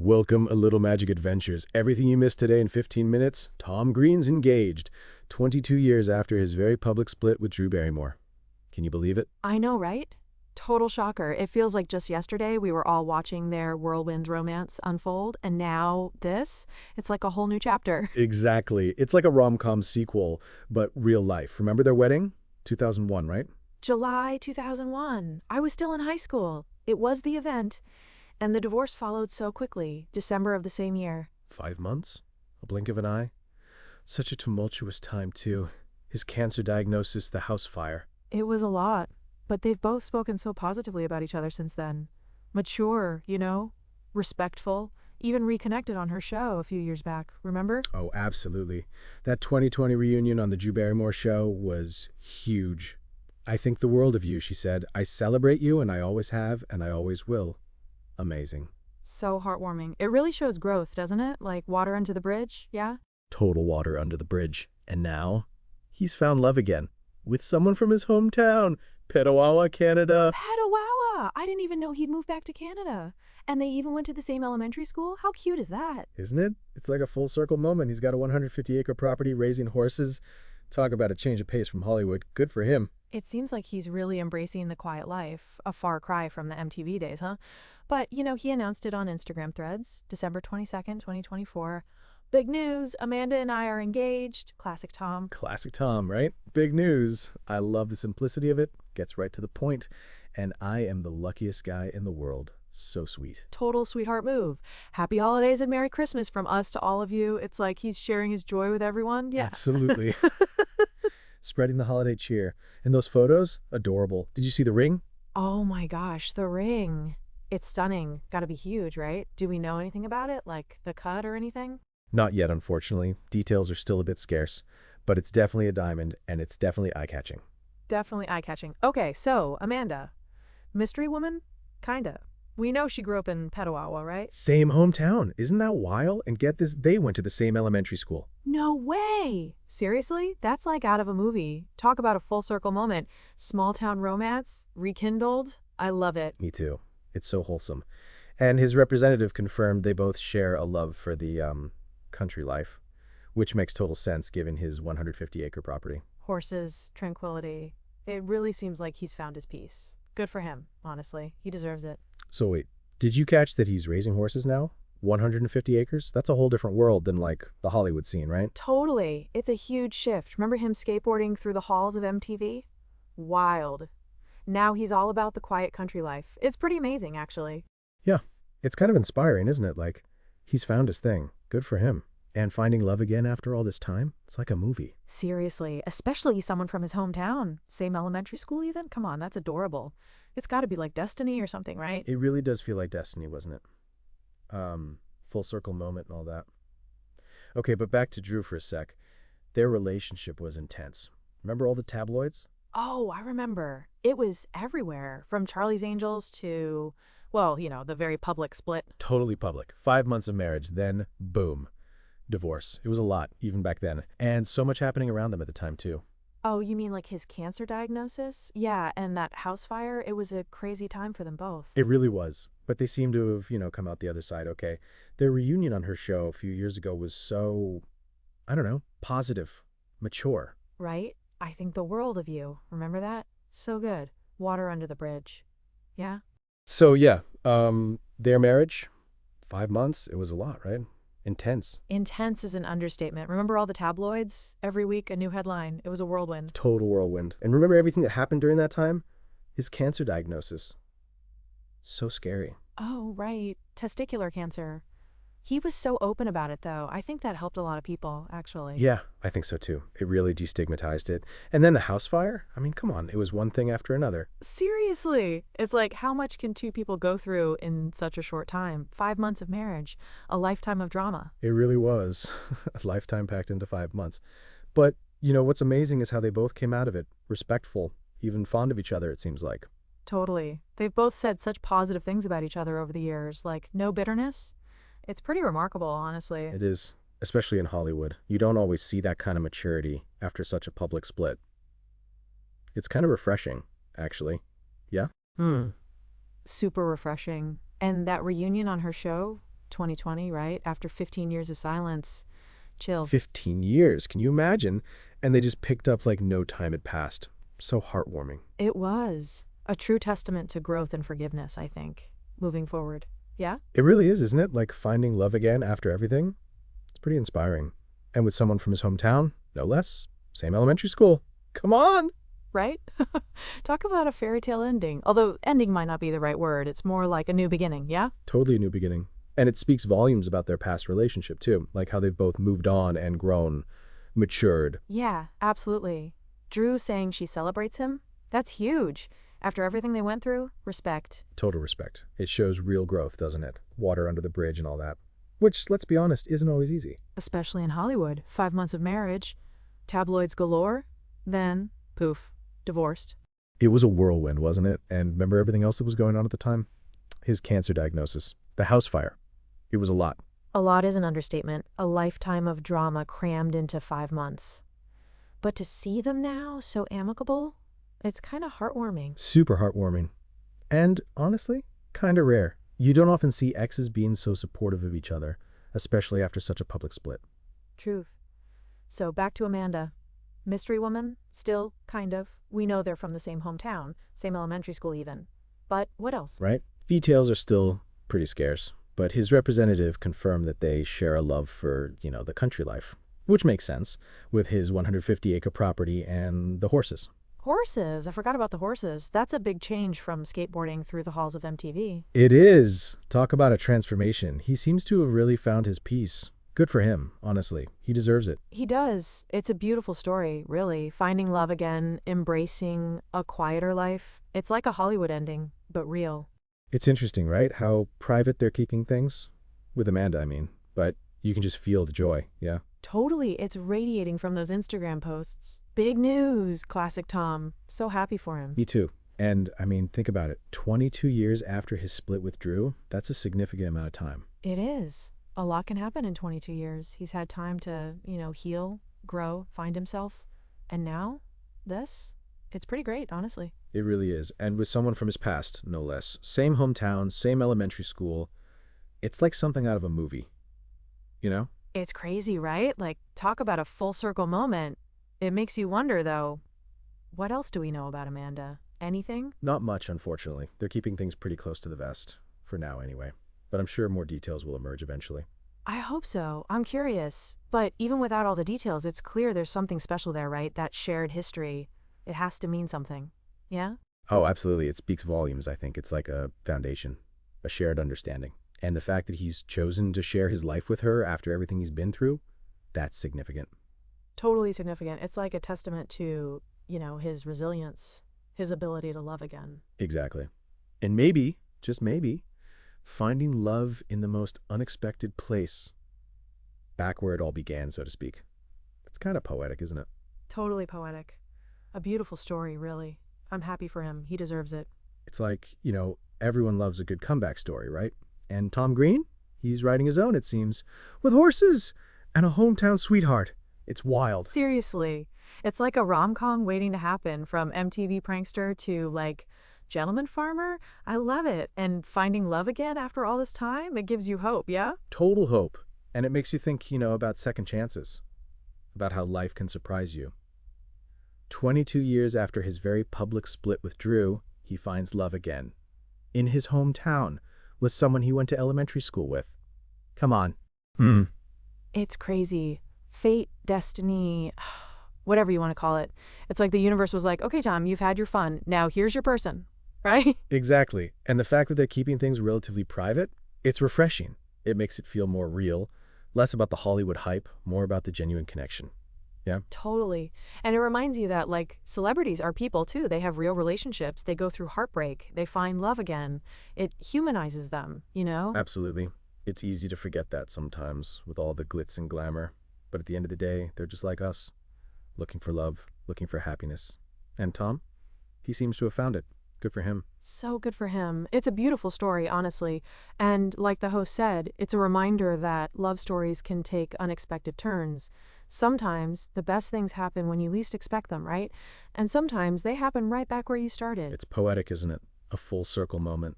Welcome a Little Magic Adventures. Everything you missed today in 15 minutes, Tom Green's engaged, 22 years after his very public split with Drew Barrymore. Can you believe it? I know, right? Total shocker. It feels like just yesterday we were all watching their whirlwind romance unfold, and now this, it's like a whole new chapter. Exactly. It's like a rom-com sequel, but real life. Remember their wedding? 2001, right? July 2001. I was still in high school. It was the event. And the divorce followed so quickly, December of the same year. 5 months? A blink of an eye? Such a tumultuous time, too. His cancer diagnosis, the house fire. It was a lot, but they've both spoken so positively about each other since then. Mature, respectful, even reconnected on her show a few years back, remember? Oh, absolutely. That 2020 reunion on the Drew Barrymore show was huge. I think the world of you, she said. I celebrate you, and I always have, and I always will. Amazing. So heartwarming. It really shows growth, doesn't it? Like water under the bridge, yeah? Total water under the bridge. And now, he's found love again. With someone from his hometown, Petawawa, Canada. Petawawa! I didn't even know he'd moved back to Canada. And they even went to the same elementary school? How cute is that? Isn't it? It's like a full circle moment. He's got a 150-acre property raising horses. Talk about a change of pace from Hollywood. Good for him. It seems like he's really embracing the quiet life. A far cry from the MTV days, huh? But, he announced it on Instagram Threads, December 22nd, 2024. Big news, Amanda and I are engaged. Classic Tom. Classic Tom, right? Big news. I love the simplicity of it. Gets right to the point. And I am the luckiest guy in the world. So sweet. Total sweetheart move. Happy holidays and Merry Christmas from us to all of you. It's like he's sharing his joy with everyone. Yeah. Absolutely. Spreading the holiday cheer. And those photos? Adorable. Did you see the ring? Oh my gosh, the ring. It's stunning. Gotta be huge, right? Do we know anything about it? Like the cut or anything? Not yet, unfortunately. Details are still a bit scarce. But it's definitely a diamond, and it's definitely eye-catching. Definitely eye-catching. Okay, so, Amanda. Mystery woman? Kinda. We know she grew up in Petawawa, right? Same hometown. Isn't that wild? And get this, they went to the same elementary school. No way! Seriously? That's like out of a movie. Talk about a full circle moment. Small town romance, rekindled. I love it. Me too. It's so wholesome. And his representative confirmed they both share a love for the country life, which makes total sense given his 150-acre property. Horses, tranquility. It really seems like he's found his peace. Good for him, honestly. He deserves it. So wait, did you catch that he's raising horses now? 150 acres? That's a whole different world than like the Hollywood scene, right? Totally. It's a huge shift. Remember him skateboarding through the halls of MTV? Wild. Now he's all about the quiet country life. It's pretty amazing, actually. Yeah, it's kind of inspiring, isn't it? Like, he's found his thing. Good for him. And finding love again after all this time? It's like a movie. Seriously, especially someone from his hometown. Same elementary school even? Come on, that's adorable. It's got to be like destiny or something, right? It really does feel like destiny, wasn't it? Full circle moment and all that. Okay, but back to Drew for a sec. Their relationship was intense. Remember all the tabloids? Oh, I remember. It was everywhere, from Charlie's Angels to, well, the very public split. Totally public. 5 months of marriage, then boom. Divorce. It was a lot, even back then. And so much happening around them at the time, too. Oh, you mean like his cancer diagnosis? Yeah, and that house fire, it was a crazy time for them both. It really was. But they seem to have, come out the other side okay. Their reunion on her show a few years ago was so, I don't know, positive, mature. Right? I think the world of you. Remember that? So good. Water under the bridge. Yeah? So, yeah, their marriage, 5 months, it was a lot, right? Intense. Intense is an understatement. Remember all the tabloids? Every week, a new headline. It was a whirlwind. Total whirlwind. And remember everything that happened during that time? His cancer diagnosis. So scary. Oh, right. Testicular cancer. He was so open about it, though. I think that helped a lot of people, actually. Yeah, I think so, too. It really destigmatized it. And then the house fire? I mean, come on. It was one thing after another. Seriously. It's like, how much can two people go through in such a short time? 5 months of marriage. A lifetime of drama. It really was. A lifetime packed into 5 months. But, what's amazing is how they both came out of it. Respectful. Even fond of each other, it seems like. Totally. They've both said such positive things about each other over the years. Like, no bitterness. It's pretty remarkable, honestly. It is, especially in Hollywood. You don't always see that kind of maturity after such a public split. It's kind of refreshing, actually. Yeah? Super refreshing. And that reunion on her show, 2020, right? After 15 years of silence. Chill. 15 years, can you imagine? And they just picked up like no time had passed. So heartwarming. It was a true testament to growth and forgiveness, I think, moving forward. Yeah? It really is, isn't it? Like finding love again after everything. It's pretty inspiring. And with someone from his hometown, no less. Same elementary school. Come on! Right? Talk about a fairy tale ending. Although ending might not be the right word. It's more like a new beginning, yeah? Totally a new beginning. And it speaks volumes about their past relationship, too. Like how they've both moved on and grown, matured. Yeah, absolutely. Drew saying she celebrates him? That's huge. After everything they went through, respect. Total respect. It shows real growth, doesn't it? Water under the bridge and all that. Which, let's be honest, isn't always easy. Especially in Hollywood. 5 months of marriage. Tabloids galore. Then, poof, divorced. It was a whirlwind, wasn't it? And remember everything else that was going on at the time? His cancer diagnosis. The house fire. It was a lot. A lot is an understatement. A lifetime of drama crammed into 5 months. But to see them now, so amicable, it's kind of heartwarming. Super heartwarming. And, honestly, kind of rare. You don't often see exes being so supportive of each other, especially after such a public split. Truth. So back to Amanda. Mystery woman? Still, kind of. We know they're from the same hometown, same elementary school even. But what else? Right? Details are still pretty scarce, but his representative confirmed that they share a love for, the country life. Which makes sense, with his 150-acre property and the horses. Horses? I forgot about the horses. That's a big change from skateboarding through the halls of MTV. It is. Talk about a transformation. He seems to have really found his peace. Good for him, honestly. He deserves it. He does. It's a beautiful story, really. Finding love again, embracing a quieter life. It's like a Hollywood ending, but real. It's interesting, right? How private they're keeping things. With Amanda, I mean. But you can just feel the joy, yeah? Totally. It's radiating from those Instagram posts. Big news, classic Tom. So happy for him. Me too. And, think about it. 22 years after his split with Drew, that's a significant amount of time. It is. A lot can happen in 22 years. He's had time to, heal, grow, find himself. And now, this? It's pretty great, honestly. It really is. And with someone from his past, no less. Same hometown, same elementary school. It's like something out of a movie. It's crazy, right? Like, talk about a full circle moment. It makes you wonder, though, what else do we know about Amanda? Anything? Not much, unfortunately. They're keeping things pretty close to the vest. For now, anyway. But I'm sure more details will emerge eventually. I hope so. I'm curious. But even without all the details, it's clear there's something special there, right? That shared history. It has to mean something. Yeah? Oh, absolutely. It speaks volumes, I think. It's like a foundation, a shared understanding. And the fact that he's chosen to share his life with her after everything he's been through, that's significant. Totally significant. It's like a testament to, his resilience, his ability to love again. Exactly. And maybe, just maybe, finding love in the most unexpected place, back where it all began, so to speak. It's kind of poetic, isn't it? Totally poetic. A beautiful story, really. I'm happy for him. He deserves it. It's like, everyone loves a good comeback story, right? And Tom Green, he's writing his own, it seems, with horses and a hometown sweetheart. It's wild. Seriously. It's like a rom-com waiting to happen, from MTV prankster to, gentleman farmer. I love it. And finding love again after all this time, it gives you hope, yeah? Total hope. And it makes you think, about second chances, about how life can surprise you. 22 years after his very public split with Drew, he finds love again. In his hometown, with someone he went to elementary school with. Come on. It's crazy. Fate, destiny, whatever you want to call it. It's like the universe was like, okay, Tom, you've had your fun. Now here's your person, right? Exactly. And the fact that they're keeping things relatively private, it's refreshing. It makes it feel more real, less about the Hollywood hype, more about the genuine connection. Yeah? Totally. And it reminds you that, celebrities are people, too. They have real relationships. They go through heartbreak. They find love again. It humanizes them, Absolutely. It's easy to forget that sometimes with all the glitz and glamour. But at the end of the day, they're just like us, looking for love, looking for happiness. And Tom? He seems to have found it. Good for him. So good for him. It's a beautiful story, honestly. And like the host said, it's a reminder that love stories can take unexpected turns. Sometimes the best things happen when you least expect them, right? And sometimes they happen right back where you started. It's poetic, isn't it? A full circle moment.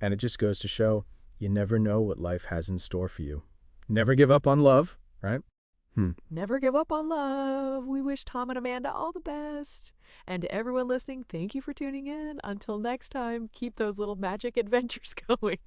And it just goes to show, You never know what life has in store for you. Never give up on love, right? Never give up on love. We wish Tom and Amanda all the best. And to everyone listening, thank you for tuning in. Until next time, keep those little magic adventures going.